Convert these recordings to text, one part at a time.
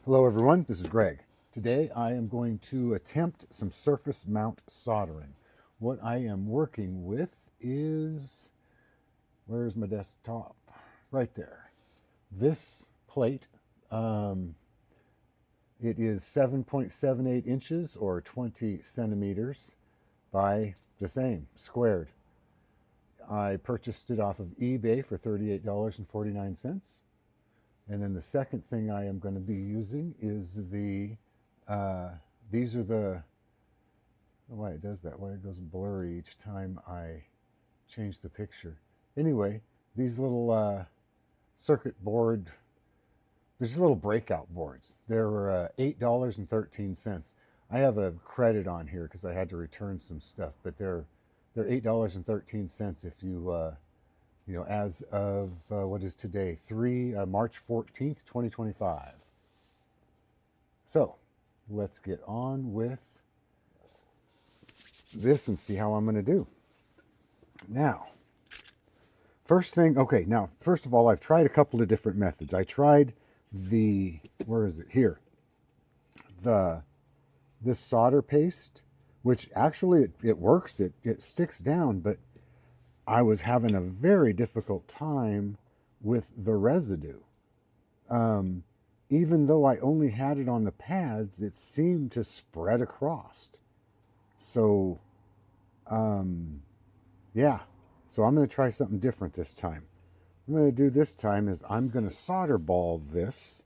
Hello everyone, this is Greg. Today I am going to attempt some surface mount soldering. What I am working with is, where's my desktop? Right there. This plate, it is 7.78 inches or 20 centimeters by the same, squared. I purchased it off of eBay for $38.49. And then the second thing I am going to be using is these are the, oh, why it does that, why it goes blurry each time I change the picture. Anyway, these little circuit board, they're just little breakout boards. They're $8.13. I have a credit on here because I had to return some stuff, but they're $8.13 if you as of what is today, March 14th, 2025. So let's get on with this and see how I'm going to do. Now, first of all, I've tried a couple of different methods. I tried where is it? Here. This solder paste, which actually it works, it sticks down, but I was having a very difficult time with the residue. Even though I only had it on the pads, it seemed to spread across. So, yeah. So I'm going to try something different this time. What I'm going to do this time is I'm going to solder ball this.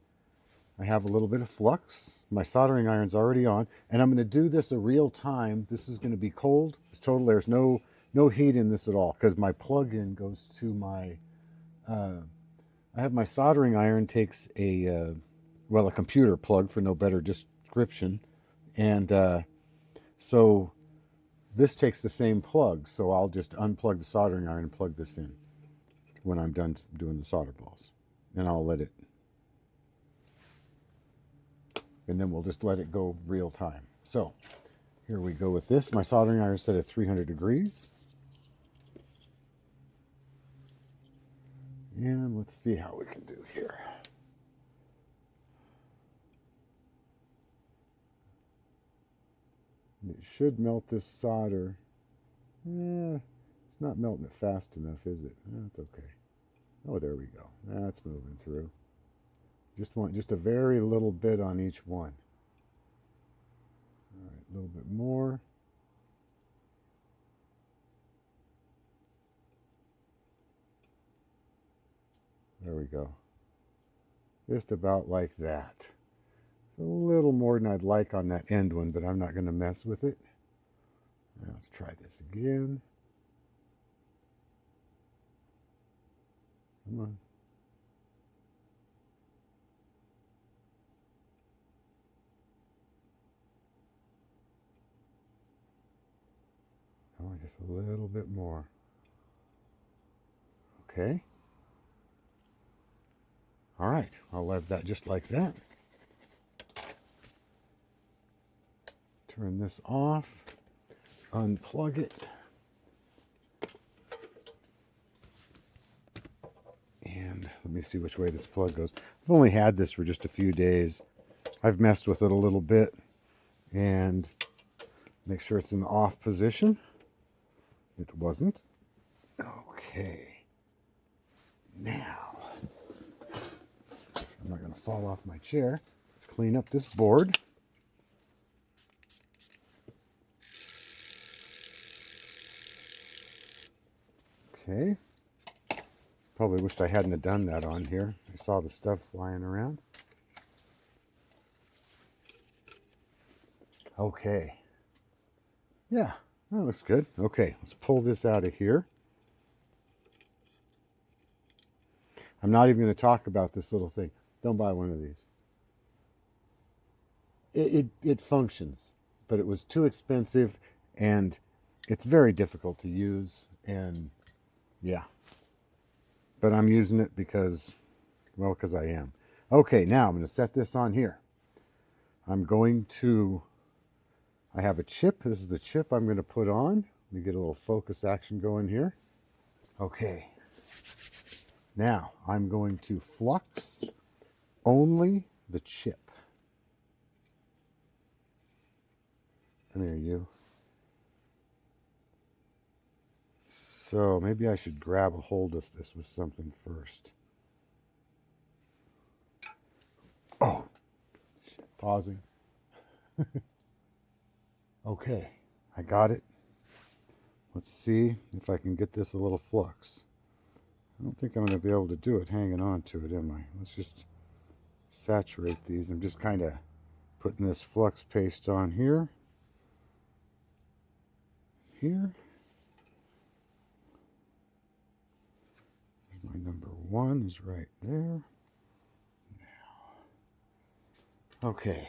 I have a little bit of flux. My soldering iron's already on. And I'm going to do this a real time. This is going to be cold. It's total. There's no heat in this at all because my plug-in goes to my, I have my soldering iron takes a computer plug for no better description. And so this takes the same plug. So I'll just unplug the soldering iron and plug this in when I'm done doing the solder balls. And I'll let it, and then we'll just let it go real time. So here we go with this. My soldering iron is set at 300 degrees. And let's see how we can do here. And it should melt this solder. It's not melting it fast enough, is it? That's okay. Oh, there we go. That's moving through. Just want just a very little bit on each one. All right, a little bit more. There we go. Just about like that. It's a little more than I'd like on that end one, but I'm not going to mess with it. Now let's try this again. Come on. Oh, just a little bit more. Okay. All right, I'll leave that just like that. Turn this off, unplug it, and let me see which way this plug goes. I've only had this for just a few days. I've messed with it a little bit and make sure it's in the off position. It wasn't. Okay. Now, I'm not going to fall off my chair. Let's clean up this board. Okay. Probably wished I hadn't have done that on here. I saw the stuff flying around. Okay. Yeah, that looks good. Okay, let's pull this out of here. I'm not even going to talk about this little thing. Don't buy one of these. It functions, but it was too expensive, and it's very difficult to use, and yeah. But I'm using it because I am. Okay, now I'm going to set this on here. I have a chip. This is the chip I'm going to put on. Let me get a little focus action going here. Okay. Now I'm going to flux only the chip. Come here, you. So maybe I should grab a hold of this with something first. Oh, shit. Pausing. Okay, I got it. Let's see if I can get this a little flux. I don't think I'm going to be able to do it hanging on to it, am I? Let's just saturate these. I'm just kind of putting this flux paste on here. Here. My number 1 is right there. Now, okay.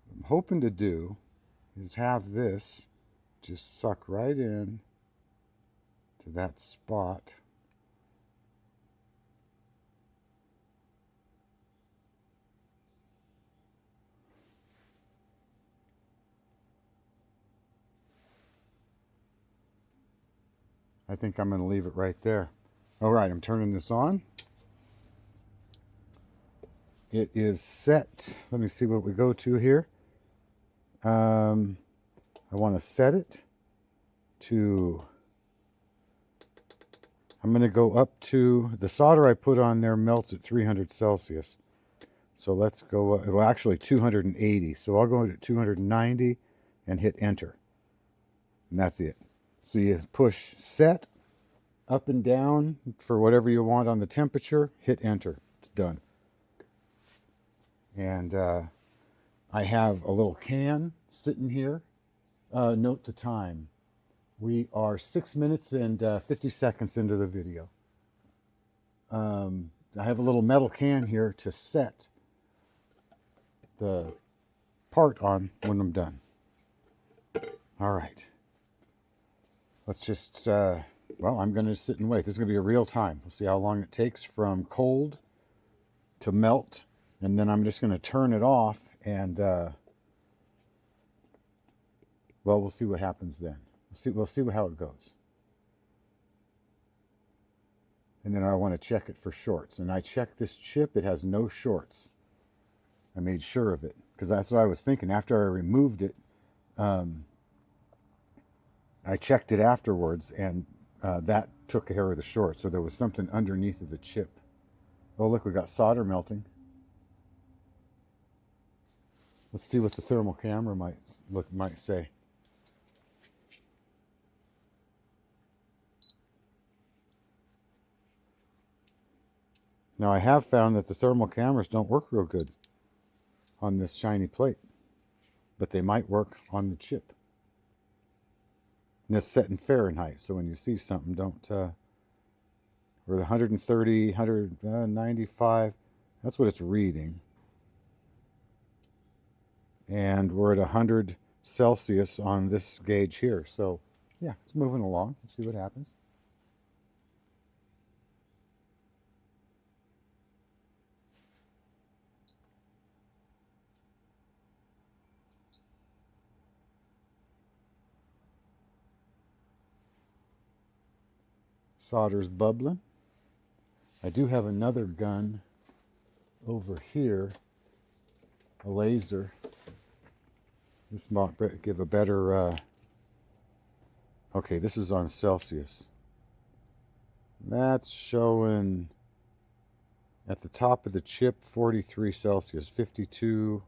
What I'm hoping to do is have this just suck right in to that spot. I think I'm going to leave it right there. All right, I'm turning this on. It is set. Let me see what we go to here. I want to set it to, I'm going to go up to, the solder I put on there melts at 300 Celsius. So let's go, well actually 280. So I'll go to 290 and hit enter. And that's it. So you push set up and down for whatever you want on the temperature, hit enter. It's done. And I have a little can sitting here. Note the time. We are 6 minutes and 50 seconds into the video. I have a little metal can here to set the part on when I'm done. All right. Let's just, well, I'm going to sit and wait. This is going to be a real time. We'll see how long it takes from cold to melt. And then I'm just going to turn it off and, well, we'll see what happens then. We'll see how it goes. And then I want to check it for shorts. And I checked this chip. It has no shorts. I made sure of it because that's what I was thinking. After I removed it, I checked it afterwards, and that took care of the short. So there was something underneath of the chip. Oh, look, we got solder melting. Let's see what the thermal camera might say. Now, I have found that the thermal cameras don't work real good on this shiny plate, but they might work on the chip. And it's set in Fahrenheit, so when you see something, don't, we're at 130, 195, that's what it's reading. And we're at 100 Celsius on this gauge here. So, yeah, it's moving along. Let's see what happens. Solder's bubbling. I do have another gun over here, a laser. This might give a better, okay, this is on Celsius. That's showing at the top of the chip 43 Celsius, 52.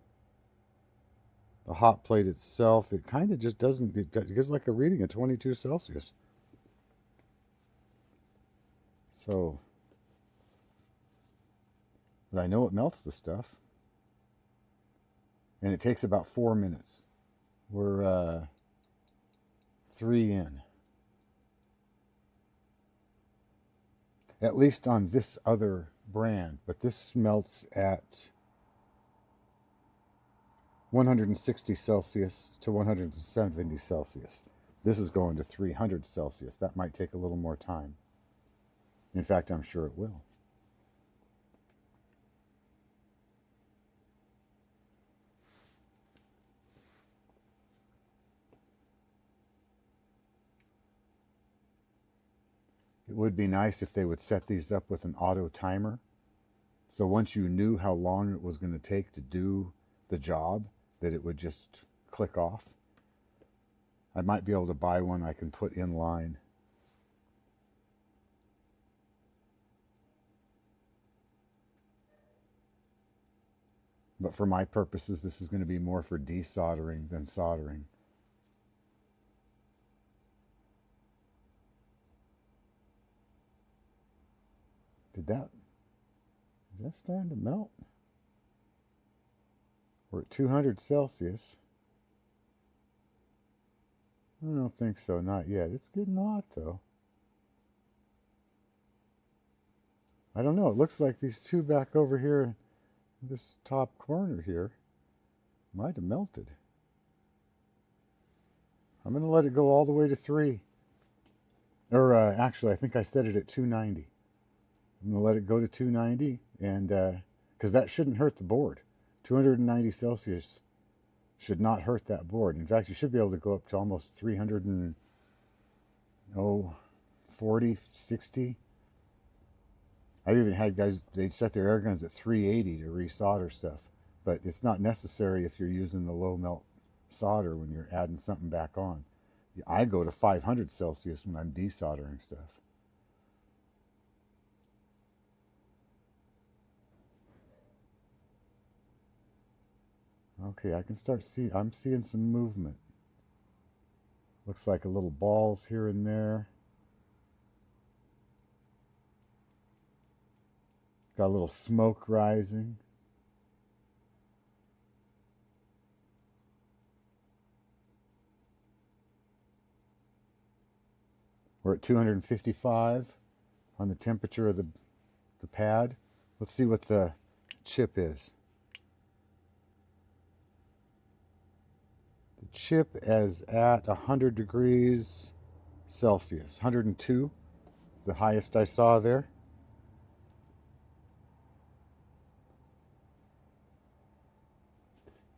The hot plate itself, it kind of just doesn't, it gives like a reading of 22 Celsius. So, but I know it melts the stuff. And it takes about 4 minutes. We're 3 in. At least on this other brand. But this melts at 160 Celsius to 170 Celsius. This is going to 300 Celsius. That might take a little more time. In fact, I'm sure it will. It would be nice if they would set these up with an auto timer. So once you knew how long it was going to take to do the job, that it would just click off. I might be able to buy one I can put in line. But for my purposes, this is going to be more for desoldering than soldering. Is that starting to melt? We're at 200 Celsius. I don't think so, not yet. It's getting hot though. I don't know, it looks like these two back over here, this top corner here, might have melted. I'm going to let it go all the way to 3. Or actually, I think I set it at 290. I'm going to let it go to 290, and because that shouldn't hurt the board. 290 Celsius should not hurt that board. In fact, you should be able to go up to almost 340, 60. I've even had guys, they'd set their air guns at 380 to resolder stuff, but it's not necessary if you're using the low melt solder when you're adding something back on. I go to 500 Celsius when I'm desoldering stuff. Okay, I can start I'm seeing some movement. Looks like a little balls here and there. Got a little smoke rising. We're at 255 on the temperature of the pad. Let's see what the chip is. The chip is at 100 degrees Celsius. 102 is the highest I saw there.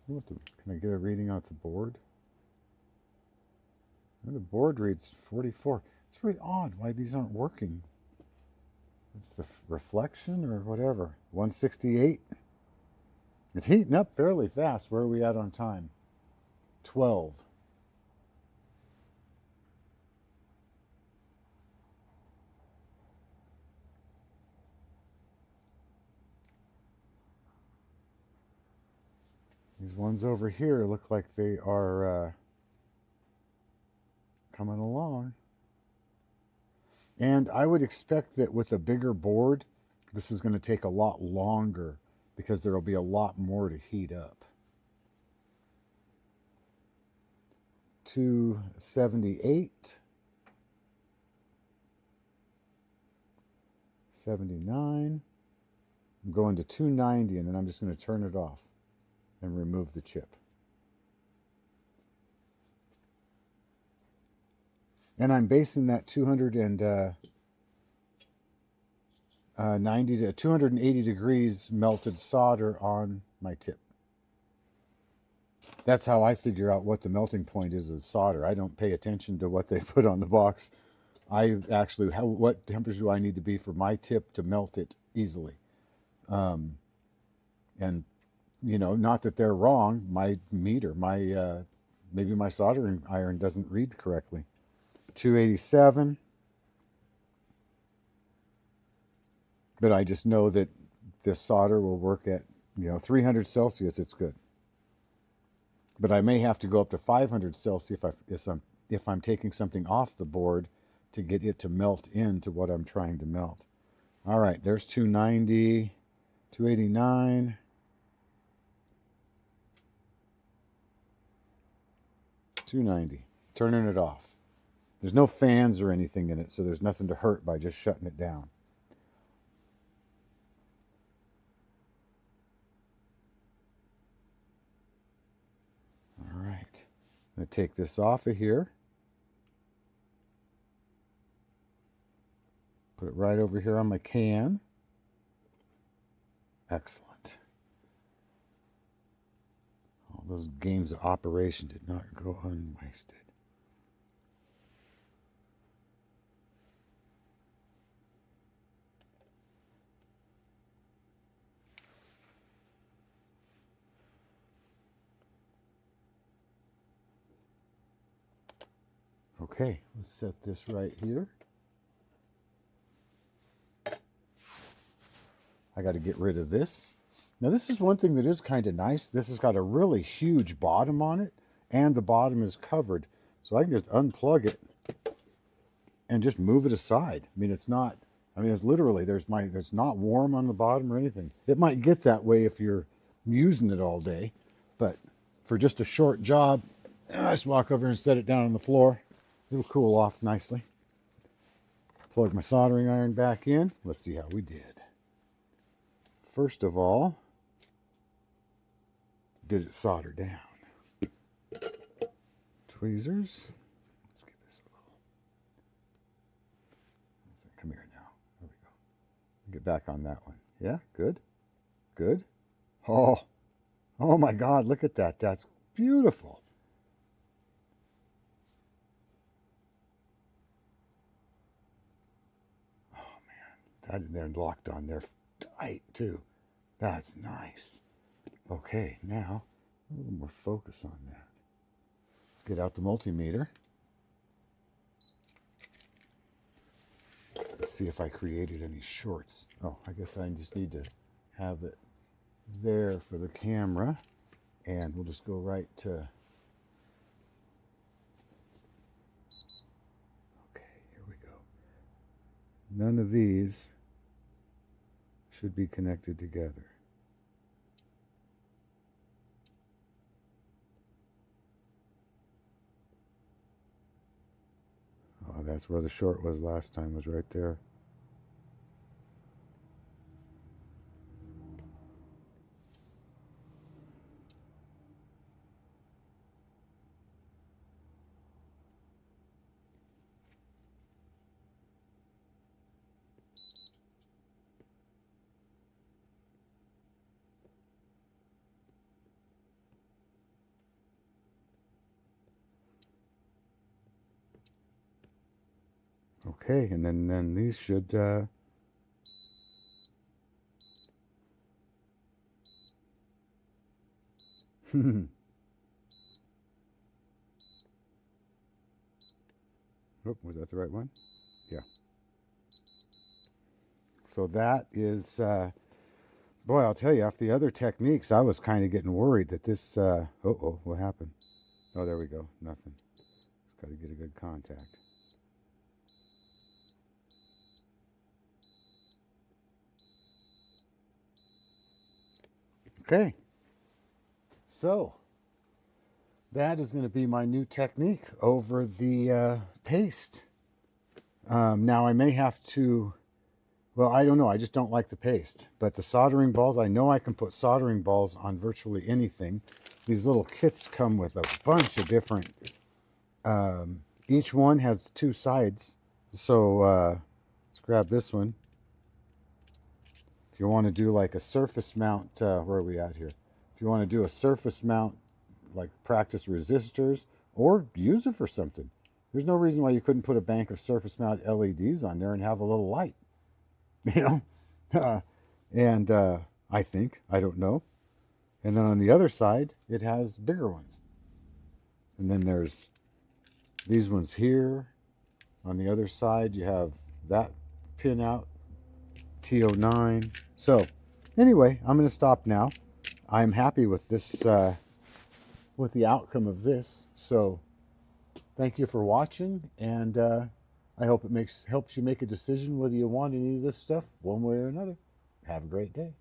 Can I get a reading off the board? And the board reads 44. It's very odd why these aren't working. It's the reflection or whatever. 168. It's heating up fairly fast. Where are we at on time? 12. These ones over here look like they are coming along. And I would expect that with a bigger board, this is going to take a lot longer because there will be a lot more to heat up. 278, 79. I'm going to 290, and then I'm just going to turn it off and remove the chip. And I'm basing that 290 to 280 degrees melted solder on my tip. That's how I figure out what the melting point is of solder. I don't pay attention to what they put on the box. I actually, what temperature do I need to be for my tip to melt it easily? And, you know, not that they're wrong. My meter, maybe my soldering iron doesn't read correctly. 287. But I just know that this solder will work at, 300 Celsius, it's good. But I may have to go up to 500 Celsius if I'm taking something off the board to get it to melt into what I'm trying to melt. All right, there's 290, 289. 290. Turning it off. There's no fans or anything in it, so there's nothing to hurt by just shutting it down. All right. I'm going to take this off of here. Put it right over here on my can. Excellent. All those games of operation did not go unwasted. Okay, let's set this right here. I got to get rid of this. Now this is one thing that is kind of nice. This has got a really huge bottom on it, and the bottom is covered. So I can just unplug it and just move it aside. I mean, it's not, I mean, it's literally, it's not warm on the bottom or anything. It might get that way if you're using it all day, but for just a short job, I just walk over and set it down on the floor. It'll cool off nicely. Plug my soldering iron back in. Let's see how we did. First of all, did it solder down? Tweezers. Let's get this a little. Come here now. There we go. Get back on that one. Yeah, good. Good. Oh my God, look at that. That's beautiful. Oh man, that in there locked on there tight too. That's nice. Okay, now a little more focus on that. Let's get out the multimeter. Let's see if I created any shorts. Oh, I guess I just need to have it there for the camera, and we'll just go right to, okay, here we go. None of these should be connected together. Oh, that's where the short was last time, was right there. Okay, and then these should oh, was that the right one? Yeah. So that is, boy, I'll tell you, after the other techniques, I was kind of getting worried that this, uh-oh, what happened? Oh, there we go, nothing. Just got to get a good contact. Okay, so that is going to be my new technique over the paste. Now I may have to, well, I don't know, I just don't like the paste. But the soldering balls, I know I can put soldering balls on virtually anything. These little kits come with a bunch of different, each one has two sides. So let's grab this one. If you want to do like a surface mount, where are we at here? If you want to do a surface mount, like practice resistors, or use it for something. There's no reason why you couldn't put a bank of surface mount LEDs on there and have a little light, you know? And I think, I don't know. And then on the other side, it has bigger ones. And then there's these ones here. On the other side, you have that pin out. T09. So anyway, I'm going to stop now. I'm happy with this, with the outcome of this. So thank you for watching, and I hope it helps you make a decision whether you want any of this stuff one way or another. Have a great day.